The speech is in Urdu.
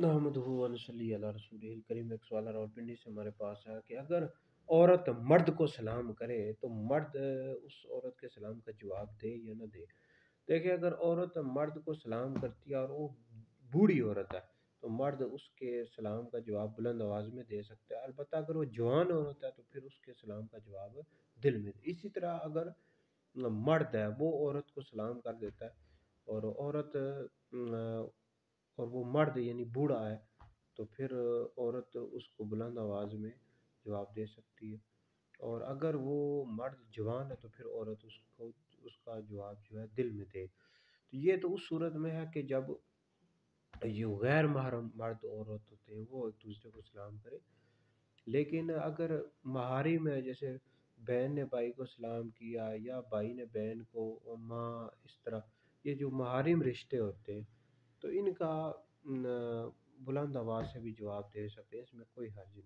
نحمدہ و نصلی علی رسولہ الکریم۔ ایک سوال راولپنڈی سے ہمارے پاس ہے کہ اگر عورت مرد کو سلام کرے تو مرد اس عورت کے سلام کا جواب دے یا نہ دے؟ دیکھیں، اگر عورت مرد کو سلام کرتی ہے اور وہ بوڑھی عورت ہے تو مرد اس کے سلام کا جواب بلند آواز میں دے سکتا ہے، البتہ اگر وہ جوان عورت ہے تو پھر اس کے سلام کا جواب دل میں دے۔ اسی طرح اگر مرد ہے وہ عورت کو سلام کر دیتا ہے اور عورت اور وہ مرد یعنی بوڑھا ہے تو پھر عورت اس کو بلند آواز میں جواب دے سکتی ہے، اور اگر وہ مرد جوان ہے تو پھر عورت اس کو اس کا جواب جو ہے دل میں دے۔ تو یہ تو اس صورت میں ہے کہ جب یہ غیر محرم مرد عورت ہوتے ہیں وہ ایک دوسرے کو سلام کرے، لیکن اگر محارم ہے، جیسے بہن نے بھائی کو سلام کیا یا بھائی نے بہن کو، اور ماں، اس طرح یہ جو محارم رشتے ہوتے ہیں تو ان کا بلند آواز سے بھی جواب دے سکتے ہیں، اس میں کوئی حرج